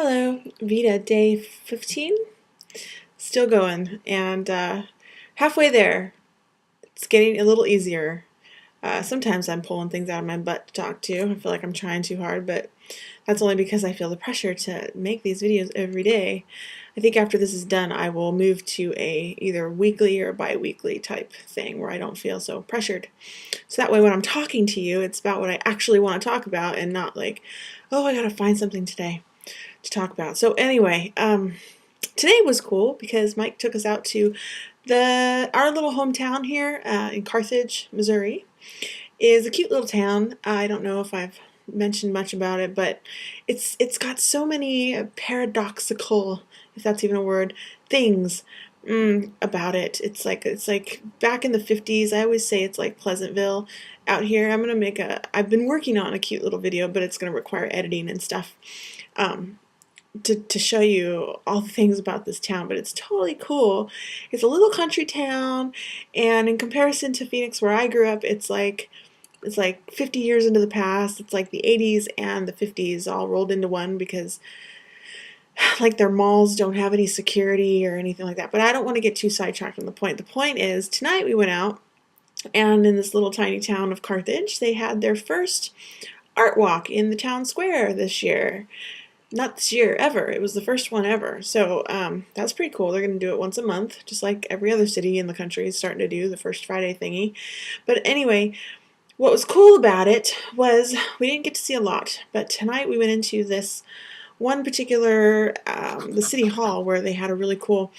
Hello, VEDA day 15, still going, and halfway there. It's getting a little easier. Sometimes I'm pulling things out of my butt to talk to. I feel like I'm trying too hard, but that's only because I feel the pressure to make these videos every day. I think after this is done, I will move to a either weekly or bi-weekly type thing where I don't feel so pressured. So that way when I'm talking to you, it's about what I actually want to talk about and not like, oh, I gotta find something today to talk about. So anyway, today was cool because Mike took us out to our little hometown here in Carthage, Missouri. Is a cute little town. I don't know if I've mentioned much about it, but it's got so many paradoxical, if that's even a word, things about it. It's like back in the 50s. I always say it's like Pleasantville out here. I've been working on a cute little video, but it's gonna require editing and stuff. To show you all the things about this town, but it's totally cool. It's a little country town, and in comparison to Phoenix where I grew up, it's like 50 years into the past. It's like the 80s and the 50s all rolled into one because like their malls don't have any security or anything like that. But I don't want to get too sidetracked on the point. The point is tonight we went out, and in this little tiny town of Carthage, they had their first art walk in the town square this year. Not this year, ever. It was the first one ever. So that's pretty cool. They're going to do it once a month, just like every other city in the country is starting to do the first Friday thingy. But anyway, what was cool about it was we didn't get to see a lot, but tonight we went into this one particular, the city hall, where they had a really cool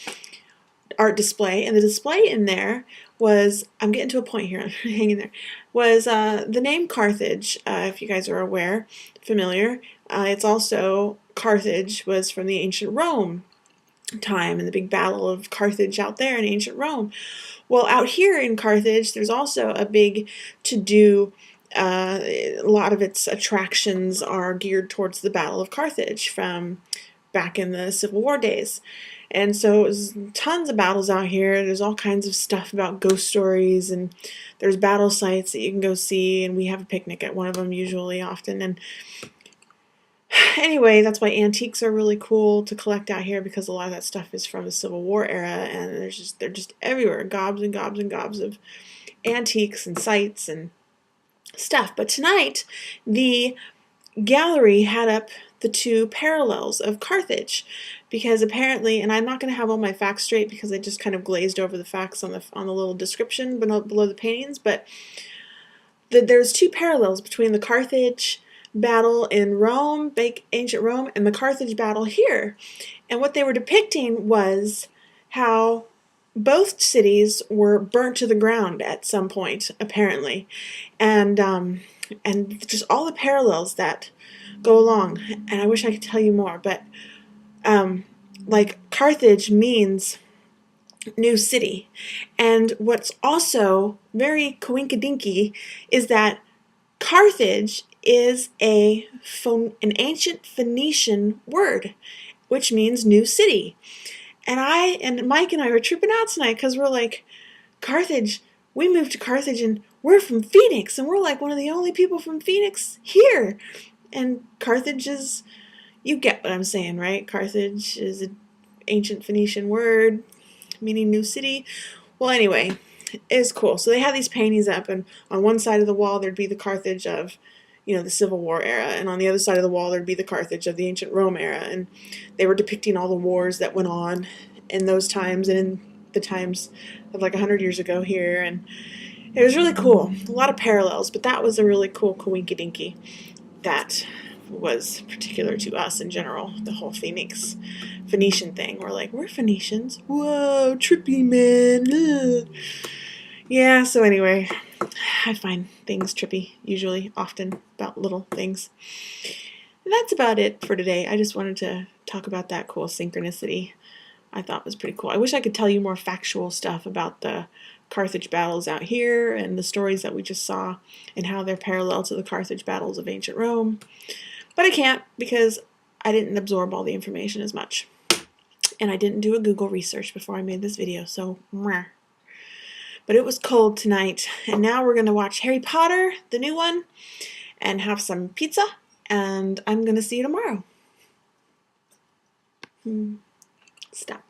art display, and the display in there was, I'm getting to a point here, I'm hanging there, was the name Carthage, if you guys are familiar. It's also, Carthage was from the ancient Rome time and the big battle of Carthage out there in ancient Rome. Well, out here in Carthage, there's also a big to-do. A lot of its attractions are geared towards the Battle of Carthage from back in the Civil War days. And so there's tons of battles out here. There's all kinds of stuff about ghost stories, and there's battle sites that you can go see, and we have a picnic at one of them usually often. And anyway, that's why antiques are really cool to collect out here, because a lot of that stuff is from the Civil War era, and they're just everywhere, gobs and gobs and gobs of antiques and sites and stuff. But tonight, the gallery had up the two parallels of Carthage, because apparently, and I'm not going to have all my facts straight because I just kind of glazed over the facts on the little description below the paintings, but there's two parallels between the Carthage battle in Rome, ancient Rome, and the Carthage battle here. And what they were depicting was how both cities were burnt to the ground at some point, apparently, and just all the parallels that go along. And I wish I could tell you more, but like Carthage means new city, and what's also very coinkydinky is that Carthage is an ancient Phoenician word, which means new city. And Mike and I were tripping out tonight because we're like, Carthage, we moved to Carthage and we're from Phoenix, and we're like one of the only people from Phoenix here. And Carthage is, you get what I'm saying, right? Carthage is an ancient Phoenician word meaning new city. Well, anyway, it's cool. So they have these paintings up, and on one side of the wall there'd be the Carthage of, the Civil War era, and on the other side of the wall there'd be the Carthage of the ancient Rome era, and they were depicting all the wars that went on in those times and in the times of like 100 years ago here, and it was really cool. A lot of parallels, but that was a really cool coinkydinky that was particular to us in general, the whole Phoenician thing. We're like, we're Phoenicians? Whoa, trippy, man. Ugh. Yeah, so anyway, I find things trippy, usually, often, about little things. And that's about it for today. I just wanted to talk about that cool synchronicity. I thought was pretty cool. I wish I could tell you more factual stuff about the Carthage battles out here and the stories that we just saw and how they're parallel to the Carthage battles of ancient Rome. But I can't because I didn't absorb all the information as much. And I didn't do a Google research before I made this video, so meh. But it was cold tonight, and now we're going to watch Harry Potter, the new one, and have some pizza, and I'm going to see you tomorrow. Hmm. Stop.